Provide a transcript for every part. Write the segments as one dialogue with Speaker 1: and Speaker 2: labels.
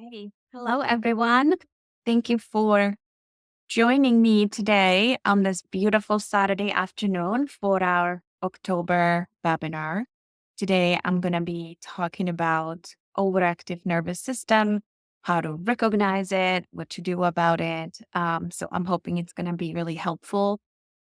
Speaker 1: Hey, hello everyone. Thank you for joining me today on this beautiful Saturday afternoon for our October webinar. Today, I'm going to be talking about overactive nervous system, how to recognize it, what to do about it. So I'm hoping it's going to be really helpful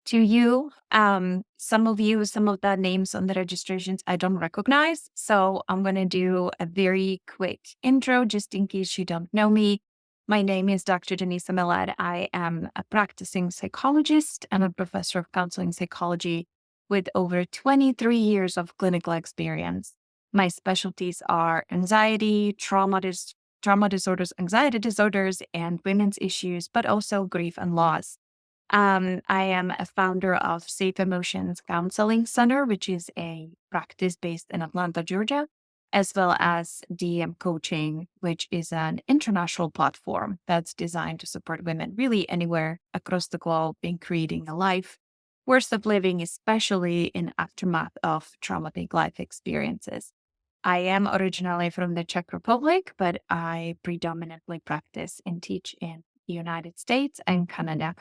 Speaker 1: to you. Some of you, some of the names on the registrations I don't recognize. So I'm going to do a very quick intro just in case you don't know me. My name is Dr. Denisa Millette. I am a practicing psychologist and a professor of counseling psychology with over 23 years of clinical experience. My specialties are anxiety, trauma disorders, anxiety disorders, and women's issues, but also grief and loss. I am a founder of Safe Emotions Counseling Center, which is a practice based in Atlanta, Georgia, as well as DM Coaching, which is an international platform that's designed to support women really anywhere across the globe in creating a life worth of living, especially in aftermath of traumatic life experiences. I am originally from the Czech Republic, but I predominantly practice and teach in the United States and Canada.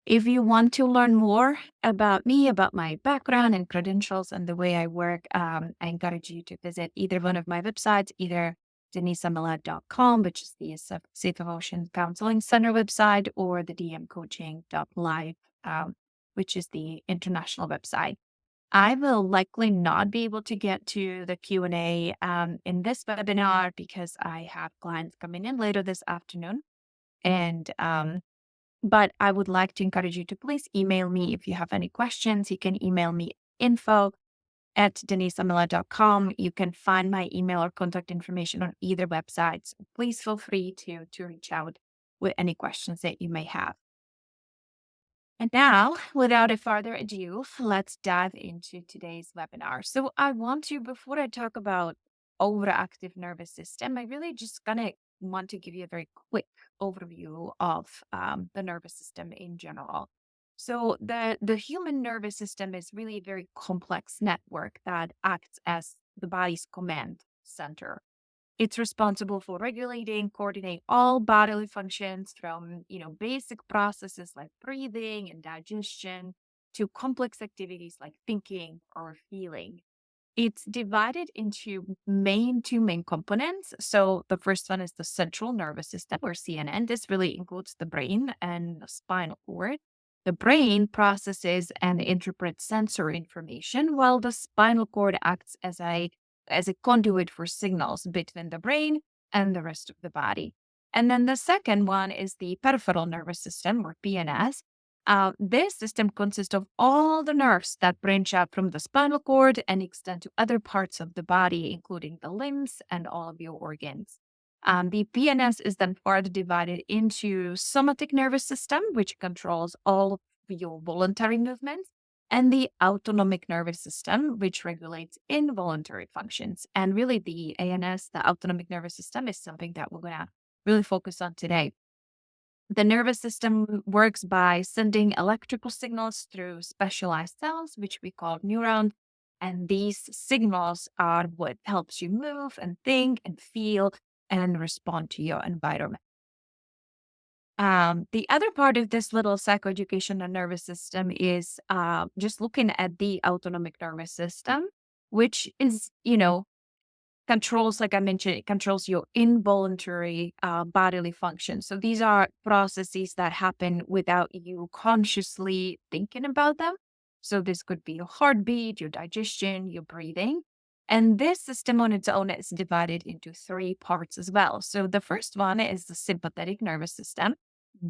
Speaker 1: If you want to learn more about me, about my background and credentials and the way I work, I encourage you to visit either one of my websites, either denisamillette.com, which is the Safe Emotion Counseling Center website, or the dmcoaching.live, which is the international website. I will likely not be able to get to the Q&A in this webinar because I have clients coming in later this afternoon. But I would like to encourage you to please email me if you have any questions. You can email me info@denisamillette.com. You can find my email or contact information on either website. So please feel free to reach out with any questions that you may have. And now, without a further ado, let's dive into today's webinar. So I want to, before I talk about overactive nervous system, I really just gonna want to give you a very quick overview of the nervous system in general. So the human nervous system is really a very complex network that acts as the body's command center. It's responsible for regulating, coordinating all bodily functions from, basic processes like breathing and digestion to complex activities like thinking or feeling. It's divided into two main components. So the first one is the central nervous system or CNN. This really includes the brain and the spinal cord. The brain processes and interprets sensory information, while the spinal cord acts as a conduit for signals between the brain and the rest of the body. And then the second one is the peripheral nervous system or PNS. This system consists of all the nerves that branch out from the spinal cord and extend to other parts of the body, including the limbs and all of your organs. The PNS is then further divided into somatic nervous system, which controls all of your voluntary movements, and the autonomic nervous system, which regulates involuntary functions. And really, the ANS, the autonomic nervous system, is something that we're going to really focus on today. The nervous system works by sending electrical signals through specialized cells, which we call neurons. And these signals are what helps you move and think and feel and respond to your environment. The other part of this little psychoeducation and nervous system is just looking at the autonomic nervous system, which is, controls, like I mentioned, it controls your involuntary bodily functions. So these are processes that happen without you consciously thinking about them. So this could be your heartbeat, your digestion, your breathing. And this system on its own is divided into three parts as well. So the first one is the sympathetic nervous system.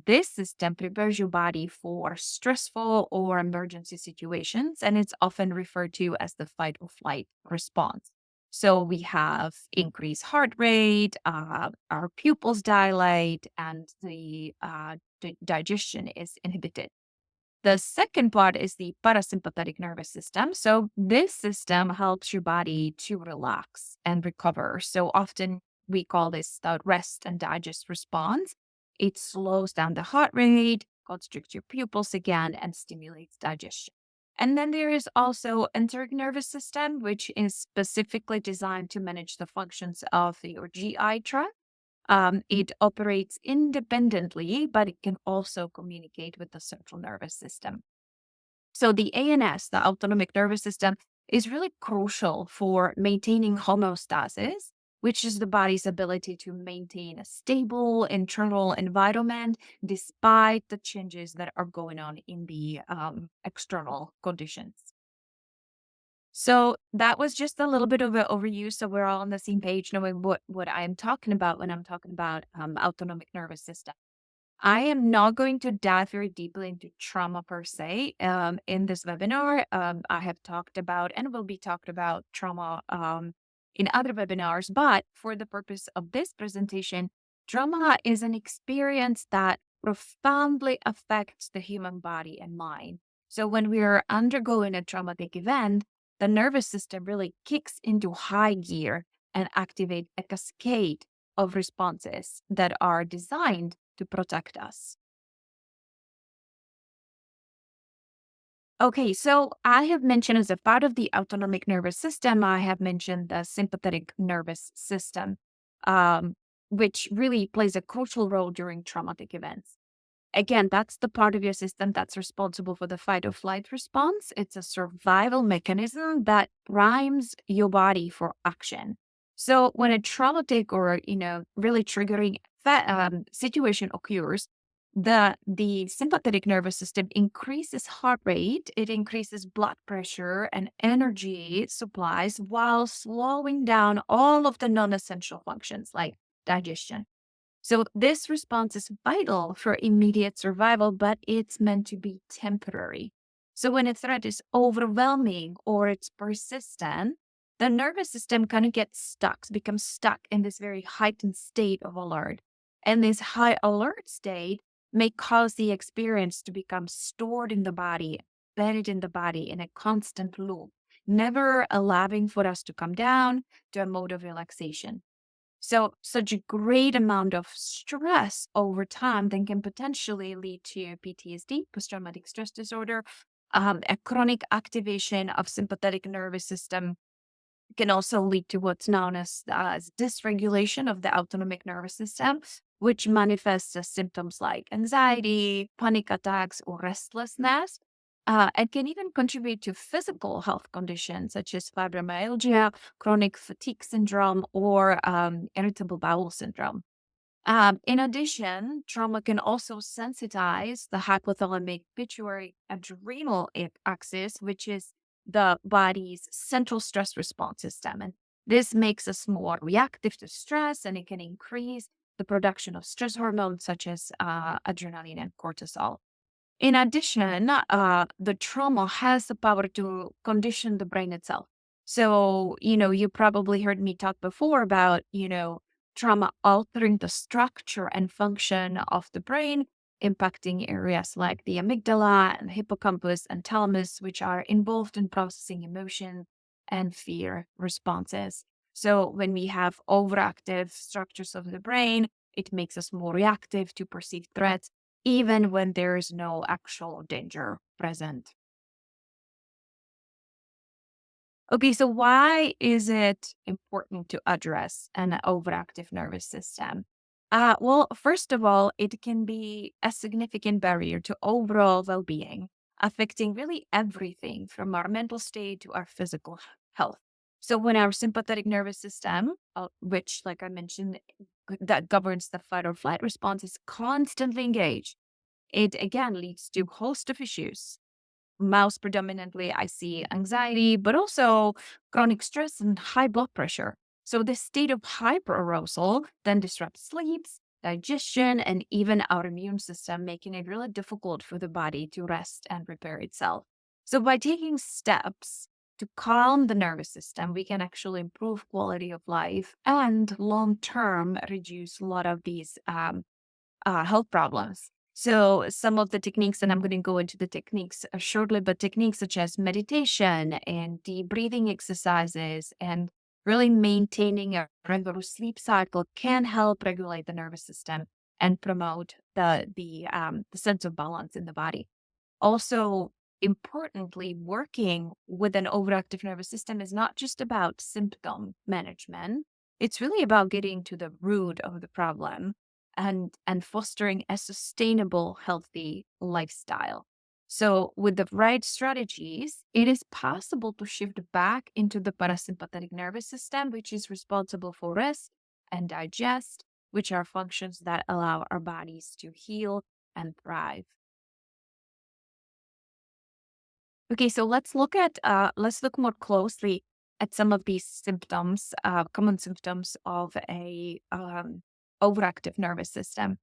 Speaker 1: This system prepares your body for stressful or emergency situations, and it's often referred to as the fight or flight response. So we have increased heart rate, our pupils dilate, and the digestion is inhibited. The second part is the parasympathetic nervous system. So this system helps your body to relax and recover. So often we call this the rest and digest response. It slows down the heart rate, constricts your pupils again, and stimulates digestion. And then there is also enteric nervous system, which is specifically designed to manage the functions of your GI tract. It operates independently, but it can also communicate with the central nervous system. So the ANS, the autonomic nervous system, is really crucial for maintaining homeostasis, which is the body's ability to maintain a stable internal environment despite the changes that are going on in the external conditions. So that was just a little bit of an overview. So we're all on the same page, knowing what I'm talking about when I'm talking about autonomic nervous system. I am not going to dive very deeply into trauma per se in this webinar. I have talked about and will be talked about trauma in other webinars, but for the purpose of this presentation, trauma is an experience that profoundly affects the human body and mind. So when we're undergoing a traumatic event, the nervous system really kicks into high gear and activate a cascade of responses that are designed to protect us. Okay, so I have mentioned as a part of the autonomic nervous system, I have mentioned the sympathetic nervous system, um, which really plays a crucial role during traumatic events. Again, that's the part of your system that's responsible for the fight or flight response. It's a survival mechanism that primes your body for action. So when a traumatic or really triggering situation occurs, the sympathetic nervous system increases heart rate, it increases blood pressure and energy supplies while slowing down all of the non-essential functions like digestion. So this response is vital for immediate survival, but it's meant to be temporary. So when a threat is overwhelming or it's persistent, the nervous system kind of gets stuck, becomes stuck in this very heightened state of alert. And this high alert state may cause the experience to become stored in the body, buried in the body in a constant loop, never allowing for us to come down to a mode of relaxation. So, such a great amount of stress over time then can potentially lead to PTSD, post traumatic stress disorder, a chronic activation of sympathetic nervous system can also lead to what's known as dysregulation of the autonomic nervous system, which manifests as symptoms like anxiety, panic attacks, or restlessness. And can even contribute to physical health conditions such as fibromyalgia, chronic fatigue syndrome, or irritable bowel syndrome. In addition, trauma can also sensitize the hypothalamic pituitary adrenal axis, which is the body's central stress response system. And this makes us more reactive to stress, and it can increase the production of stress hormones such as adrenaline and cortisol. In addition, the trauma has the power to condition the brain itself. So, you probably heard me talk before about, trauma altering the structure and function of the brain, impacting areas like the amygdala and hippocampus and thalamus, which are involved in processing emotion and fear responses. So, when we have overactive structures of the brain, it makes us more reactive to perceived threats even when there is no actual danger present. Okay, so why is it important to address an overactive nervous system? Well, first of all, it can be a significant barrier to overall well being, affecting really everything from our mental state to our physical health. So, when our sympathetic nervous system, which, like I mentioned, that governs the fight or flight response, is constantly engaged, it again leads to a host of issues. Mouse predominantly, I see anxiety, but also chronic stress and high blood pressure. So this state of hyperarousal then disrupts sleeps, digestion, and even our immune system, making it really difficult for the body to rest and repair itself. So by taking steps to calm the nervous system, we can actually improve quality of life and long term reduce a lot of these health problems. So, some of the techniques, and I'm going to go into the techniques shortly, but techniques such as meditation and deep breathing exercises and really maintaining a regular sleep cycle can help regulate the nervous system and promote the sense of balance in the body. Also, importantly, working with an overactive nervous system is not just about symptom management. It's really about getting to the root of the problem and fostering a sustainable, healthy lifestyle. So, with the right strategies, it is possible to shift back into the parasympathetic nervous system, which is responsible for rest and digest, which are functions that allow our bodies to heal and thrive. Okay, so let's look more closely at some of these symptoms, common symptoms of a overactive nervous system.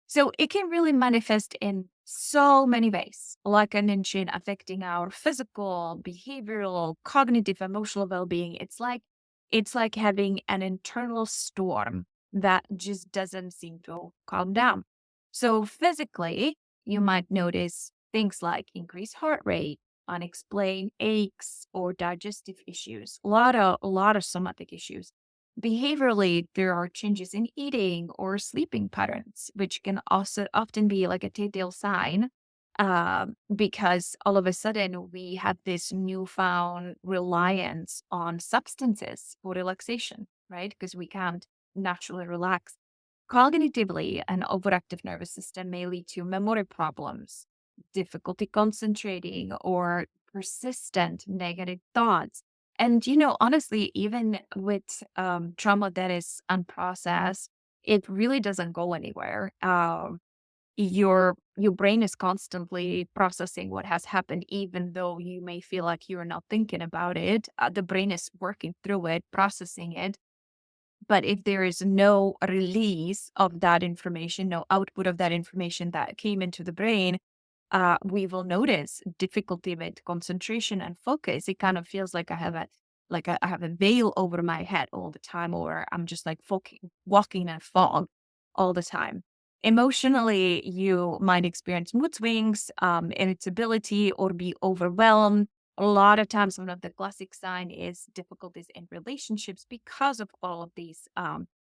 Speaker 1: So it can really manifest in so many ways, like I mentioned, affecting our physical, behavioral, cognitive, emotional well-being. It's like having an internal storm that just doesn't seem to calm down. So physically, you might notice things like increased heart rate, unexplained aches or digestive issues, a lot of somatic issues. Behaviorally, there are changes in eating or sleeping patterns, which can also often be like a telltale sign, because all of a sudden we have this newfound reliance on substances for relaxation, right? Because we can't naturally relax. Cognitively, an overactive nervous system may lead to memory problems, difficulty concentrating, or persistent negative thoughts. And, honestly, even with trauma that is unprocessed, it really doesn't go anywhere. Your brain is constantly processing what has happened, even though you may feel like you're not thinking about it. The brain is working through it, processing it, but if there is no release of that information, no output of that information that came into the brain, we will notice difficulty with concentration and focus. It kind of feels like I have a veil over my head all the time, or I'm just like walking in a fog all the time. Emotionally, you might experience mood swings, irritability, or be overwhelmed. A lot of times, one of the classic sign is difficulties in relationships because of all of these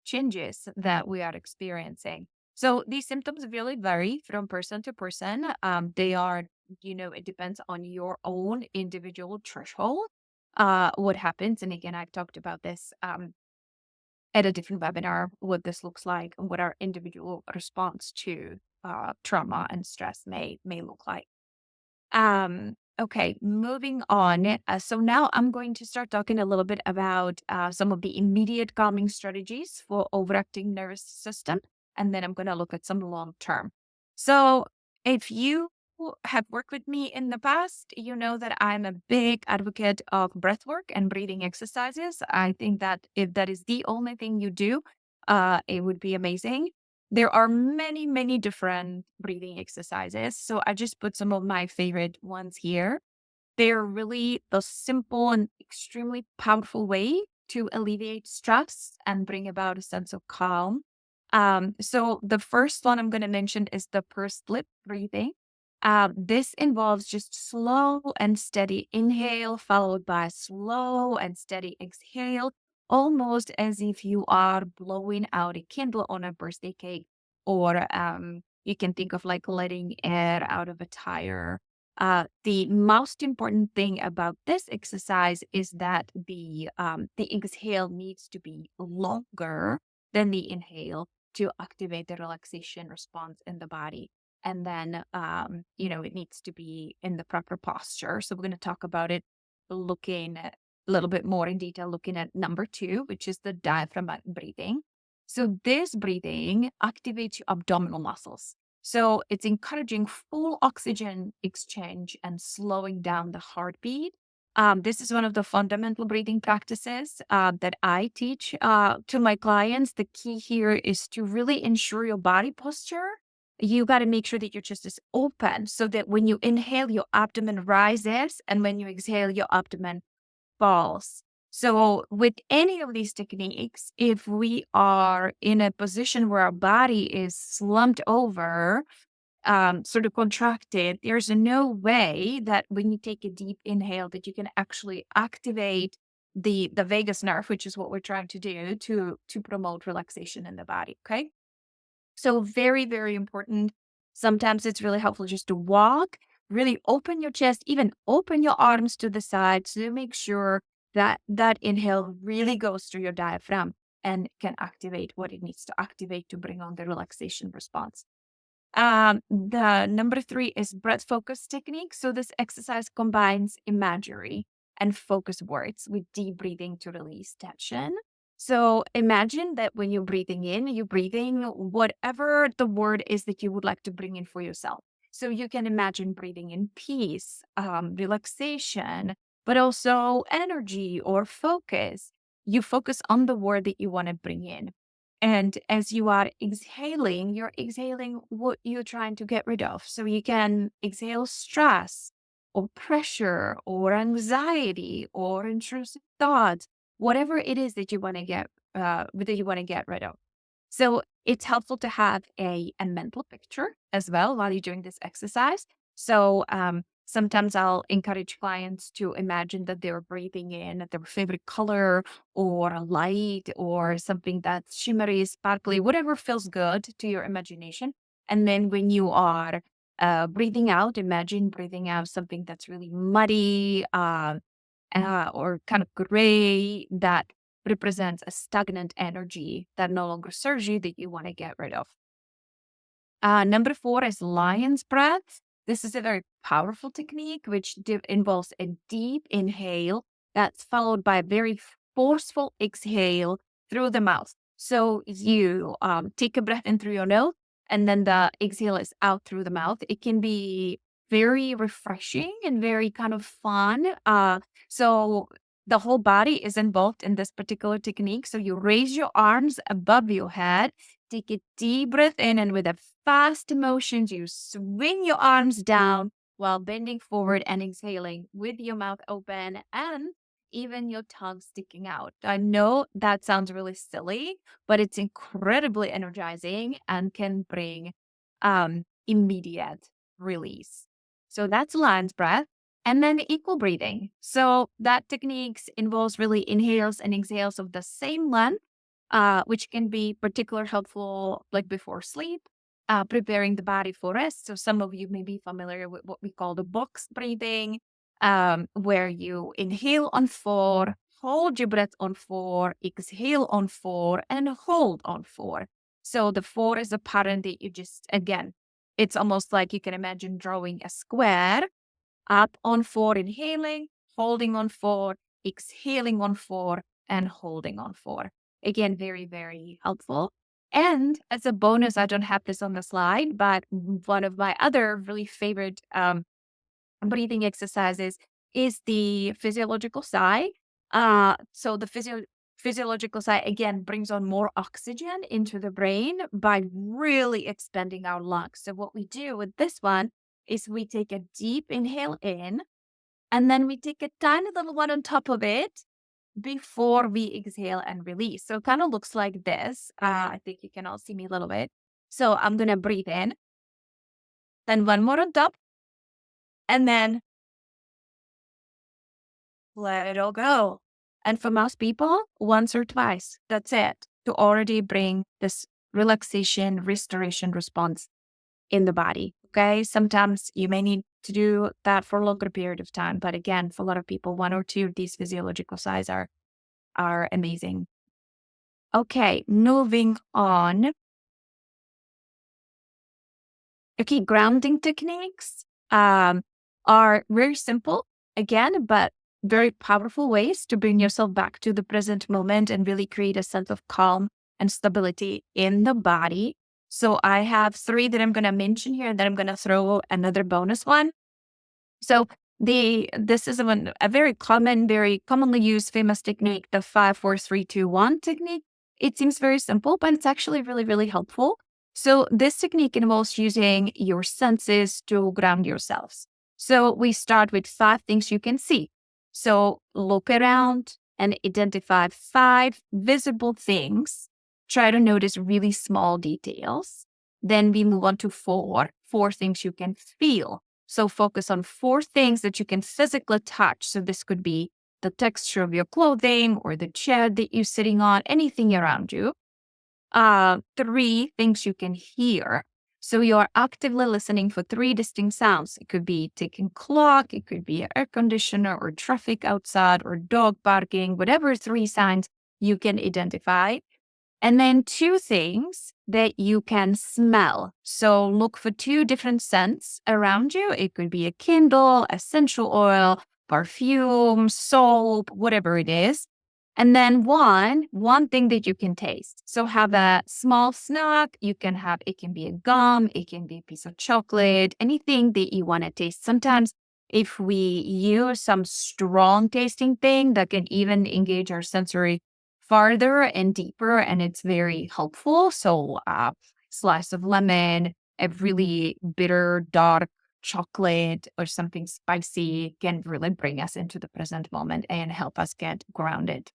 Speaker 1: changes that we are experiencing. So these symptoms really vary from person to person. They are, it depends on your own individual threshold. What happens, and again, I've talked about this at a different webinar, what this looks like and what our individual response to trauma and stress may look like. Okay, moving on. So now I'm going to start talking a little bit about some of the immediate calming strategies for overacting nervous system, and then I'm going to look at some long term. So if you have worked with me in the past, you know that I'm a big advocate of breath work and breathing exercises. I think that if that is the only thing you do, it would be amazing. There are many, many different breathing exercises. So I just put some of my favorite ones here. They're really the simple and extremely powerful way to alleviate stress and bring about a sense of calm. So the first one I'm going to mention is the pursed lip breathing. This involves just slow and steady inhale, followed by slow and steady exhale, almost as if you are blowing out a candle on a birthday cake, or you can think of like letting air out of a tire. The most important thing about this exercise is that the exhale needs to be longer than the inhale to activate the relaxation response in the body. And then, it needs to be in the proper posture. So we're going to talk about it looking at a little bit more in detail, looking at number two, which is the diaphragmatic breathing. So this breathing activates your abdominal muscles. So it's encouraging full oxygen exchange and slowing down the heartbeat. This is one of the fundamental breathing practices that I teach to my clients. The key here is to really ensure your body posture. You got to make sure that your chest is open so that when you inhale, your abdomen rises, and when you exhale, your abdomen falls. So, with any of these techniques, if we are in a position where our body is slumped over, sort of contracted, there's no way that when you take a deep inhale that you can actually activate the vagus nerve, which is what we're trying to do to promote relaxation in the body. Okay. So very, very important. Sometimes it's really helpful just to walk, really open your chest, even open your arms to the side to make sure that that inhale really goes through your diaphragm. and can activate what it needs to activate to bring on the relaxation response. The number three is breath focus technique. So this exercise combines imagery and focus words with deep breathing to release tension. So imagine that when you're breathing in, you're breathing whatever the word is that you would like to bring in for yourself. So you can imagine breathing in peace, relaxation, but also energy or focus. You focus on the word that you want to bring in. And as you are exhaling, you're exhaling what you're trying to get rid of. So you can exhale stress or pressure or anxiety or intrusive thoughts, whatever it is that you want to get rid of. So it's helpful to have a mental picture as well while you're doing this exercise. So sometimes I'll encourage clients to imagine that they're breathing in their favorite color or a light or something that's shimmery, sparkly, whatever feels good to your imagination. And then when you are breathing out, imagine breathing out something that's really muddy or kind of gray that represents a stagnant energy that no longer serves you that you want to get rid of. Number four is lion's breath. This is a very powerful technique which involves a deep inhale that's followed by a very forceful exhale through the mouth. So you take a breath in through your nose and then the exhale is out through the mouth. It can be very refreshing and very kind of fun. So the whole body is involved in this particular technique. So you raise your arms above your head. Take a deep breath in, and with a fast motions, you swing your arms down while bending forward and exhaling with your mouth open and even your tongue sticking out. I know that sounds really silly, but it's incredibly energizing and can bring immediate release. So that's lion's breath. And then equal breathing. So that technique involves really inhales and exhales of the same length, which can be particularly helpful like before sleep, preparing the body for rest. So some of you may be familiar with what we call the box breathing, where you inhale on 4, hold your breath on 4, exhale on 4, and hold on 4. So the 4 is a pattern that you just, again, it's almost like you can imagine drawing a square up on 4, inhaling, holding on 4, exhaling on 4, and holding on 4. Again, very, very helpful. And as a bonus, I don't have this on the slide, but one of my other really favorite breathing exercises is the physiological sigh. So the physiological sigh, again, brings on more oxygen into the brain by really expanding our lungs. So what we do with this one is we take a deep inhale in, and then we take a tiny little one on top of it before we exhale and release. So it kind of looks like this. I think you can all see me a little bit. So I'm going to breathe in, then one more on top, and then let it all go. And for most people, once or twice, that's it, to already bring this relaxation, restoration response in the body. Okay. Sometimes you may need to do that for a longer period of time. But again, for a lot of people, one or two of these physiological sighs are amazing. Okay. Moving on. Okay. Grounding techniques are very simple again, but very powerful ways to bring yourself back to the present moment and really create a sense of calm and stability in the body. So I have 3 that I'm going to mention here, and then I'm going to throw another bonus one. So this is a very common, very commonly used famous technique, the 5, 4, 3, 2, 1 technique. It seems very simple, but it's actually really, really helpful. So this technique involves using your senses to ground yourselves. So we start with 5 things you can see. So look around and identify 5 visible things. Try to notice really small details. Then we move on to 4 things you can feel. So focus on 4 things that you can physically touch. So this could be the texture of your clothing or the chair that you're sitting on, anything around you. 3 things you can hear. So you're actively listening for 3 distinct sounds. It could be ticking clock, it could be an air conditioner or traffic outside or dog barking, whatever 3 sounds you can identify. And then two things that you can smell. So look for two different scents around you. It could be a candle, essential oil, perfume, soap, whatever it is. And then one thing that you can taste. So have a small snack. You can have, it can be a gum, it can be a piece of chocolate, anything that you want to taste. Sometimes if we use some strong tasting thing that can even engage our sensory farther and deeper, and it's very helpful. So slice of lemon, a really bitter, dark chocolate or something spicy can really bring us into the present moment and help us get grounded.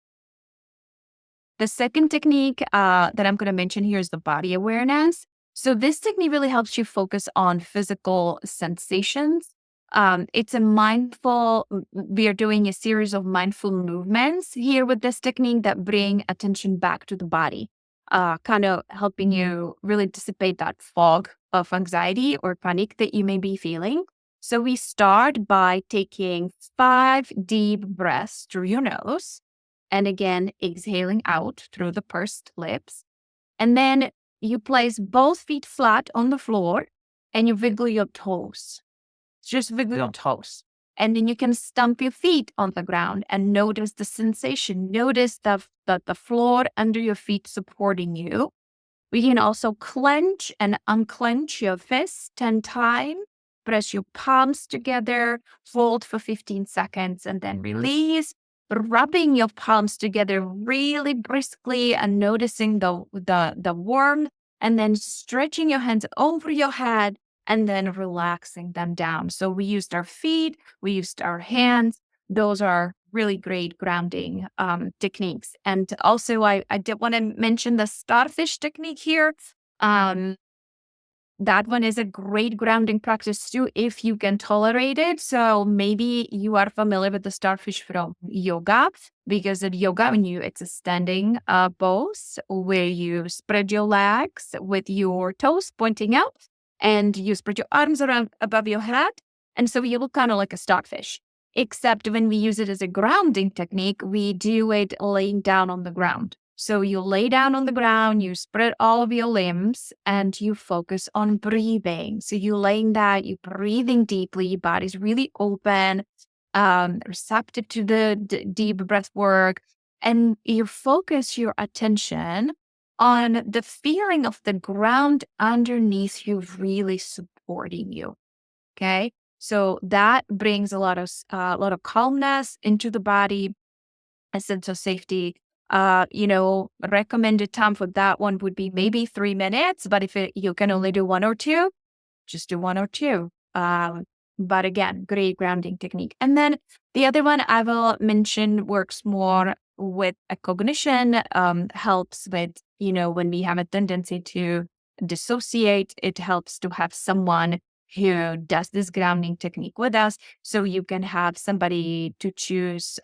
Speaker 1: The second technique that I'm going to mention here is the body awareness. So this technique really helps you focus on physical sensations. It's a mindful, we are doing a series of mindful movements here with this technique that bring attention back to the body, kind of helping you really dissipate that fog of anxiety or panic that you may be feeling. So we start by taking 5 deep breaths through your nose. And again, exhaling out through the pursed lips. And then you place both feet flat on the floor and you wiggle your toes. Just wiggle your toes. And then you can stomp your feet on the ground and notice the sensation. Notice the floor under your feet supporting you. We can also clench and unclench your fists 10 times. Press your palms together, hold for 15 seconds, and then release. Rubbing your palms together really briskly and noticing the warmth, and then stretching your hands over your head and then relaxing them down. So we used our feet, we used our hands. Those are really great grounding techniques. And also, I did want to mention the starfish technique here. That one is a great grounding practice too, if you can tolerate it. So maybe you are familiar with the starfish from yoga, because in yoga, it's a standing pose where you spread your legs with your toes pointing out and you spread your arms around above your head. And so you look kind of like a starfish, except when we use it as a grounding technique, we do it laying down on the ground. So you lay down on the ground, you spread all of your limbs, and you focus on breathing. So you laying that, you breathing deeply, your body's really open, receptive to the deep breath work, and you focus your attention on the feeling of the ground underneath you really supporting you. Okay, so that brings a lot of calmness into the body, a sense of safety. Recommended time for that one would be maybe 3 minutes, but if you can only do one or two, just do one or two. But again, great grounding technique. And then the other one I will mention works more with a cognition, helps with, when we have a tendency to dissociate, it helps to have someone who does this grounding technique with us. So you can have somebody to choose,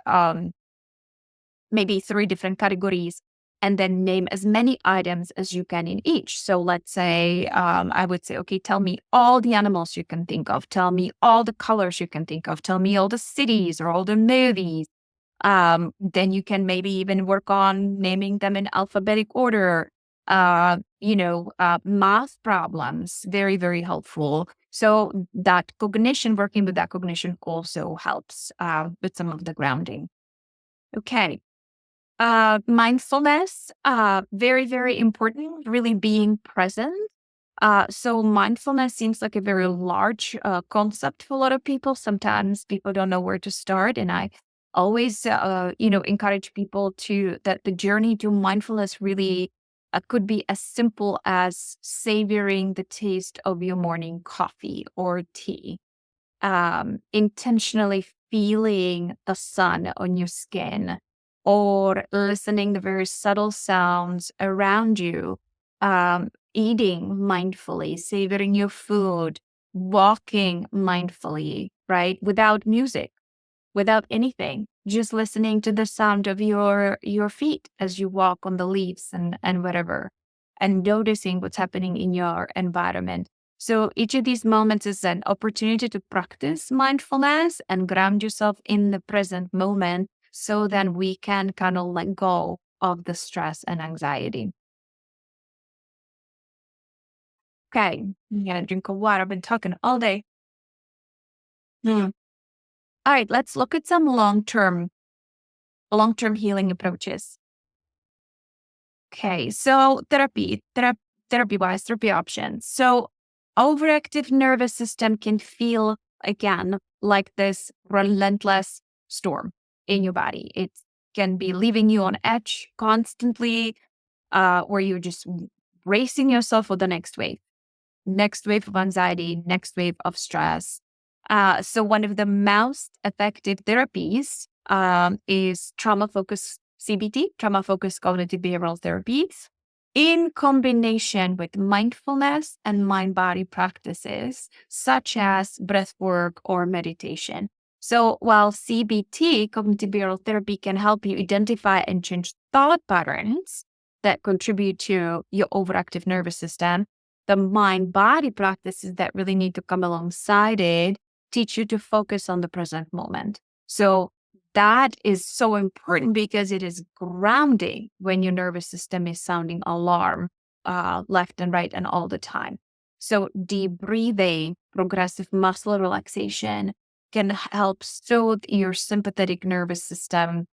Speaker 1: maybe 3 different categories, and then name as many items as you can in each. So let's say, I would say, okay, tell me all the animals you can think of. Tell me all the colors you can think of. Tell me all the cities or all the movies. Then you can maybe even work on naming them in alphabetic order. Math problems, very, very helpful. So that cognition, working with that cognition also helps with some of the grounding. Okay. Mindfulness, very, very important, really being present. So mindfulness seems like a very large concept for a lot of people. Sometimes people don't know where to start. And I always, encourage people that the journey to mindfulness really could be as simple as savoring the taste of your morning coffee or tea, intentionally feeling the sun on your skin, or listening to very subtle sounds around you, eating mindfully, savoring your food, walking mindfully, right? Without music, without anything, just listening to the sound of your feet as you walk on the leaves and whatever, and noticing what's happening in your environment. So each of these moments is an opportunity to practice mindfulness and ground yourself in the present moment, so then we can kind of let go of the stress and anxiety. Okay, I'm gonna drink of water. I've been talking all day. Hmm. All right, let's look at some long-term healing approaches. Okay, so therapy options. So overactive nervous system can feel again like this relentless storm in your body. It can be leaving you on edge constantly, where you're just racing yourself for the next wave of anxiety, next wave of stress. So one of the most effective therapies is trauma-focused CBT, trauma-focused cognitive behavioral therapy, in combination with mindfulness and mind-body practices such as breath work or meditation. So while CBT, cognitive behavioral therapy, can help you identify and change thought patterns that contribute to your overactive nervous system, the mind body practices that really need to come alongside it teach you to focus on the present moment. So that is so important because it is grounding when your nervous system is sounding alarm left and right and all the time. So deep breathing, progressive muscle relaxation can help soothe your sympathetic nervous system,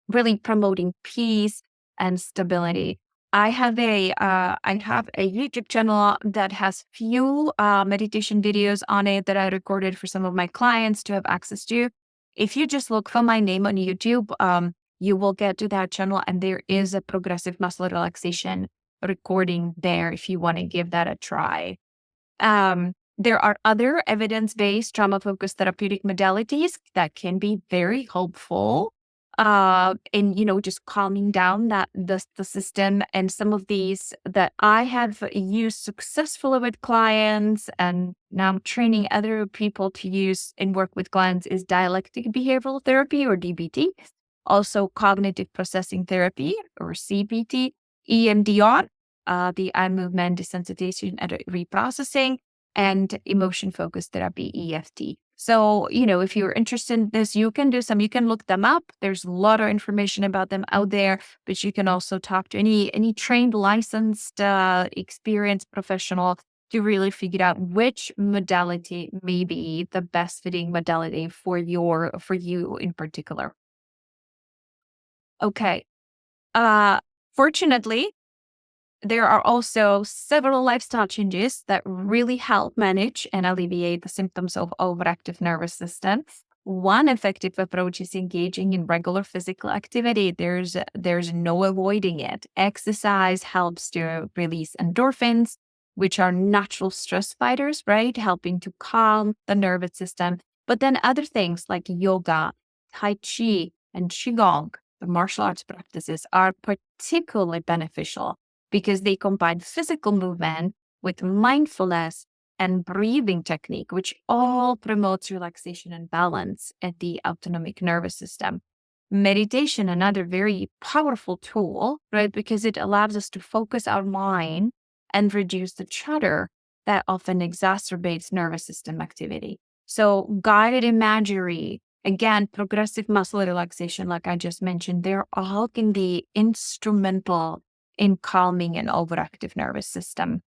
Speaker 1: really promoting peace and stability. I have a YouTube channel that has few meditation videos on it that I recorded for some of my clients to have access to. If you just look for my name on YouTube, you will get to that channel, and there is a progressive muscle relaxation recording there if you want to give that a try. There are other evidence-based trauma-focused therapeutic modalities that can be very helpful in just calming down the system. And some of these that I have used successfully with clients, and now I'm training other people to use and work with clients, is dialectic behavioral therapy, or DBT, also cognitive processing therapy, or CBT, EMDR, the eye movement desensitization and reprocessing, and emotion focused therapy, EFT. So, if you're interested in this, you can look them up. There's a lot of information about them out there, but you can also talk to any trained, licensed, experienced professional to really figure out which modality may be the best fitting modality for you in particular. Okay. Uh, Fortunately, there are also several lifestyle changes that really help manage and alleviate the symptoms of overactive nervous system. One effective approach is engaging in regular physical activity. There's no avoiding it. Exercise helps to release endorphins, which are natural stress fighters, right? Helping to calm the nervous system. But then other things like yoga, tai chi, and qigong, the martial arts practices, are particularly beneficial because they combine physical movement with mindfulness and breathing technique, which all promotes relaxation and balance at the autonomic nervous system. Meditation, another very powerful tool, right? Because it allows us to focus our mind and reduce the chatter that often exacerbates nervous system activity. So guided imagery, again, progressive muscle relaxation, like I just mentioned, they're all can be instrumental in calming an overactive nervous system.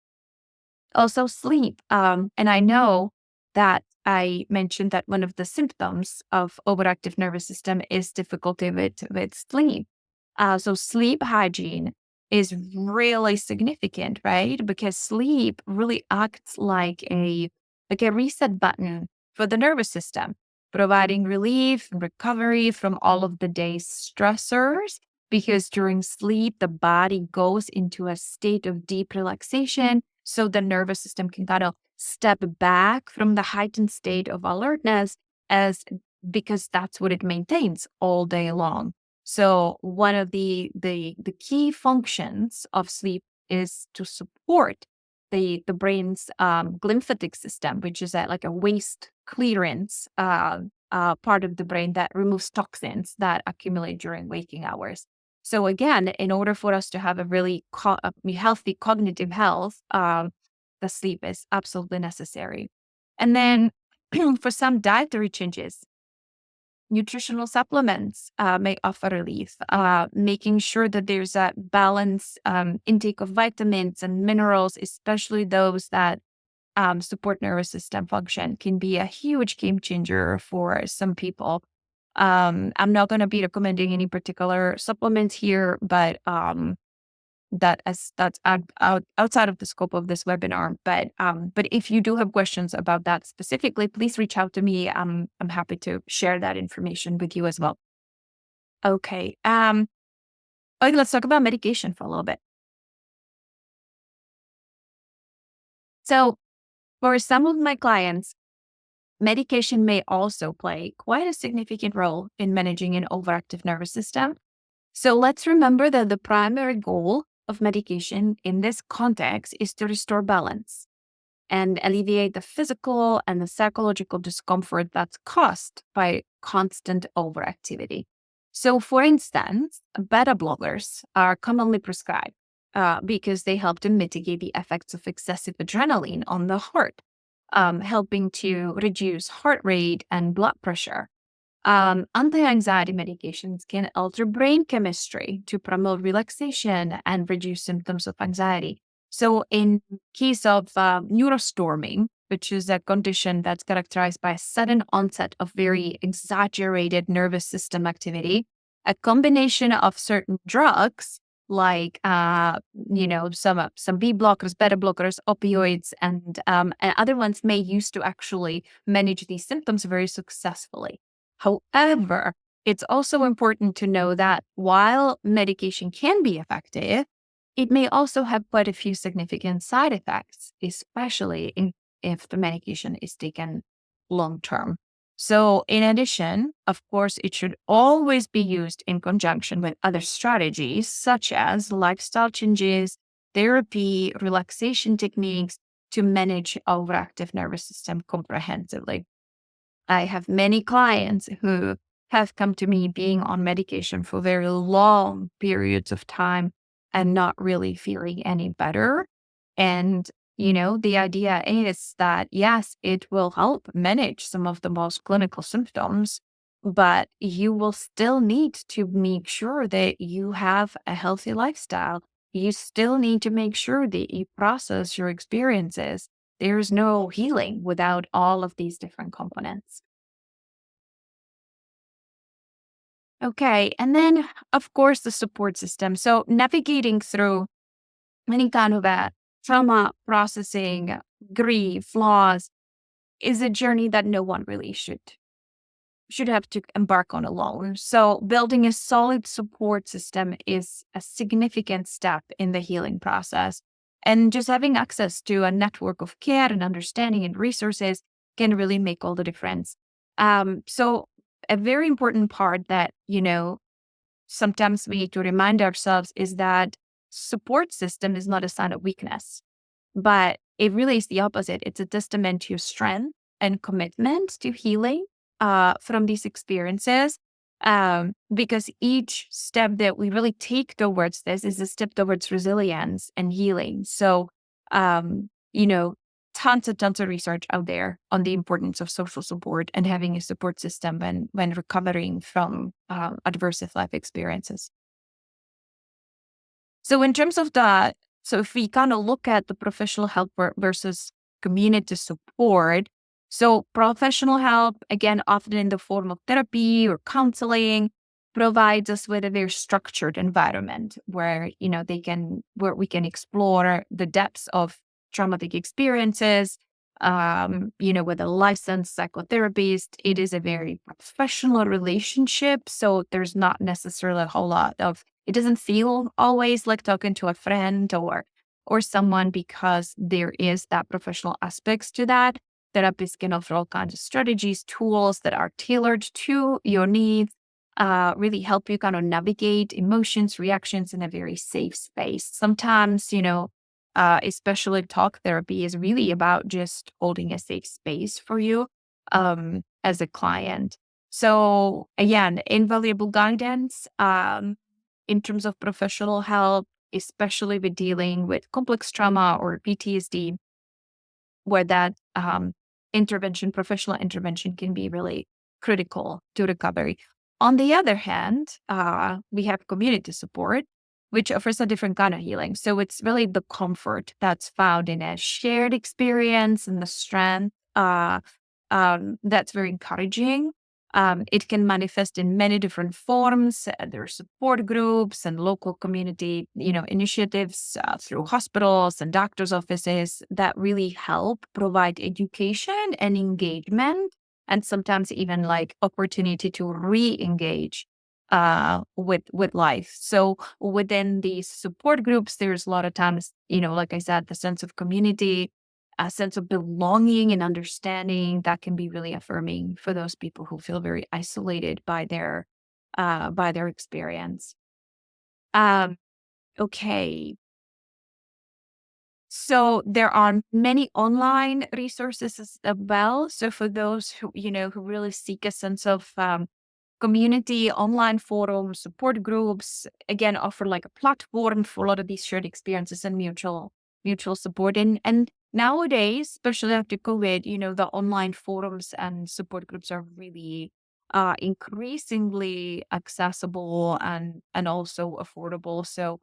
Speaker 1: Also, sleep. And I know that I mentioned that one of the symptoms of overactive nervous system is difficulty with sleep. So sleep hygiene is really significant, right? Because sleep really acts like a reset button for the nervous system, providing relief and recovery from all of the day's stressors. Because during sleep, the body goes into a state of deep relaxation, so the nervous system can kind of step back from the heightened state of alertness, as because that's what it maintains all day long. So one of the key functions of sleep is to support the brain's glymphatic system, which is like a waste clearance part of the brain that removes toxins that accumulate during waking hours. So again, in order for us to have a really healthy cognitive health, the sleep is absolutely necessary. And then for some dietary changes, nutritional supplements may offer relief, making sure that there's a balanced intake of vitamins and minerals, especially those that support nervous system function, can be a huge game changer for some people. I'm not going to be recommending any particular supplements here, but that's outside of the scope of this webinar. But if you do have questions about that specifically, please reach out to me. I'm happy to share that information with you as well. Okay. Okay, let's talk about medication for a little bit. So for some of my clients, medication may also play quite a significant role in managing an overactive nervous system. So let's remember that the primary goal of medication in this context is to restore balance and alleviate the physical and the psychological discomfort that's caused by constant overactivity. So, for instance, beta blockers are commonly prescribed because they help to mitigate the effects of excessive adrenaline on the heart, helping to reduce heart rate and blood pressure. Anti-anxiety medications can alter brain chemistry to promote relaxation and reduce symptoms of anxiety. So, in case of neurostorming, which is a condition that's characterized by a sudden onset of very exaggerated nervous system activity, a combination of certain drugs like some B blockers, beta blockers, opioids, and other ones may use to actually manage these symptoms very successfully. However, it's also important to know that while medication can be effective, it may also have quite a few significant side effects, especially if the medication is taken long term. So, in addition, of course, it should always be used in conjunction with other strategies such as lifestyle changes, therapy, relaxation techniques to manage overactive nervous system comprehensively. I have many clients who have come to me being on medication for very long periods of time and not really feeling any better. And, the idea is that, yes, it will help manage some of the most clinical symptoms, but you will still need to make sure that you have a healthy lifestyle. You still need to make sure that you process your experiences. There's no healing without all of these different components. Okay. And then, of course, the support system. So, navigating through any kind of a trauma processing, grief, loss is a journey that no one really should have to embark on alone. So, building a solid support system is a significant step in the healing process. And just having access to a network of care and understanding and resources can really make all the difference. So, a very important part that, sometimes we need to remind ourselves is that support system is not a sign of weakness, but it really is the opposite. It's a testament to your strength and commitment to healing from these experiences. Because each step that we really take towards this is a step towards resilience and healing. So, tons and tons of research out there on the importance of social support and having a support system when recovering from adverse life experiences. So in terms of that, so if we kind of look at the professional help versus community support, so professional help, again, often in the form of therapy or counseling, provides us with a very structured environment where, where we can explore the depths of traumatic experiences. With a licensed psychotherapist, it is a very professional relationship. So there's not necessarily a whole lot of it doesn't feel always like talking to a friend or someone because there is that professional aspects to that. Therapists can offer all kinds of strategies, tools that are tailored to your needs, really help you kind of navigate emotions, reactions in a very safe space. Sometimes, especially talk therapy is really about just holding a safe space for you as a client. So again, invaluable guidance. In terms of professional help, especially with dealing with complex trauma or PTSD, where that professional intervention can be really critical to recovery. On the other hand, we have community support, which offers a different kind of healing. So it's really the comfort that's found in a shared experience and the strength that's very encouraging. It can manifest in many different forms. There are support groups and local community, initiatives through hospitals and doctors' offices that really help provide education and engagement, and sometimes even like opportunity to re-engage with life. So within these support groups, there's a lot of times, like I said, the sense of community, a sense of belonging and understanding that can be really affirming for those people who feel very isolated by their experience. Um, okay. So there are many online resources as well. So for those who really seek a sense of community, online forums, support groups, again, offer like a platform for a lot of these shared experiences and mutual support. And nowadays, especially after COVID, the online forums and support groups are really increasingly accessible and also affordable. So,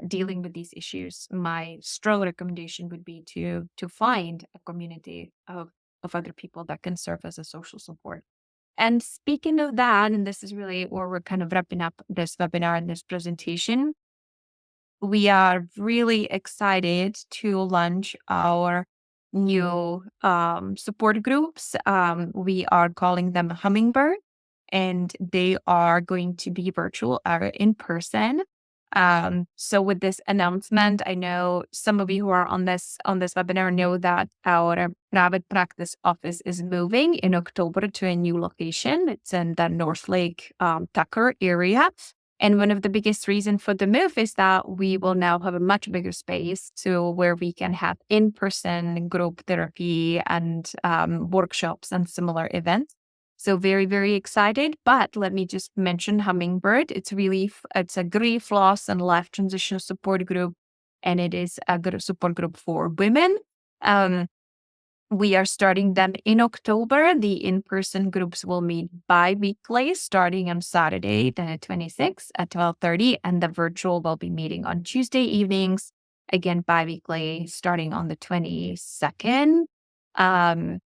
Speaker 1: dealing with these issues, my strong recommendation would be to find a community of other people that can serve as a social support. And speaking of that, and this is really where we're kind of wrapping up this webinar and this presentation, we are really excited to launch our new support groups. We are calling them Hummingbird, and they are going to be virtual or in person. So with this announcement, I know some of you who are on this webinar know that our private practice office is moving in October to a new location. It's in the North Lake Tucker area. And one of the biggest reasons for the move is that we will now have a much bigger space to where we can have in-person group therapy and workshops and similar events. So very, very excited. But let me just mention Hummingbird. It's a grief, loss, and life transition support group, and it is a good support group for women. Um, we are starting them in October. The in-person groups will meet bi-weekly starting on Saturday, the 26th at 12:30, and the virtual will be meeting on Tuesday evenings, again bi-weekly starting on the 22nd. And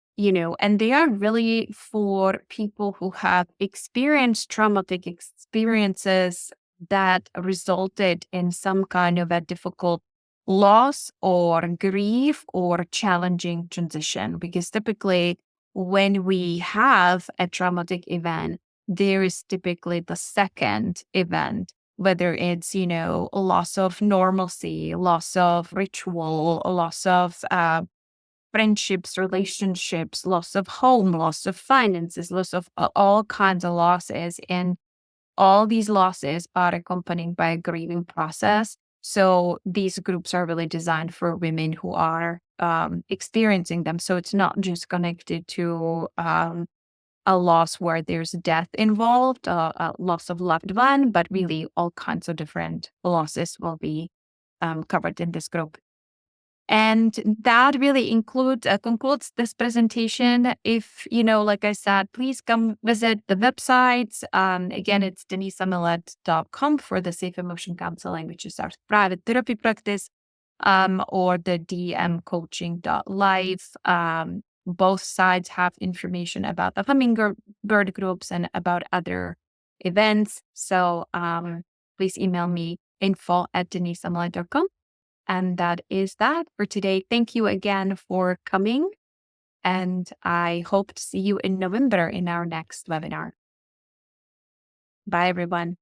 Speaker 1: they are really for people who have experienced traumatic experiences that resulted in some kind of a difficult loss or grief or challenging transition. Because typically, when we have a traumatic event, there is typically the second event, whether it's, a loss of normalcy, loss of ritual, a loss of friendships, relationships, loss of home, loss of finances, loss of all kinds of losses. And all these losses are accompanied by a grieving process. So these groups are really designed for women who are experiencing them. So it's not just connected to a loss where there's death involved, a loss of loved one, but really all kinds of different losses will be covered in this group. And that really concludes this presentation. If, like I said, please come visit the websites. Again, it's denisamillette.com for the Safe Emotion Counseling, which is our private therapy practice, or the dmcoaching.life. Both sides have information about the Hummingbird groups and about other events. So please email me info@denisamillette.com. And that is that for today. Thank you again for coming. And I hope to see you in November in our next webinar. Bye, everyone.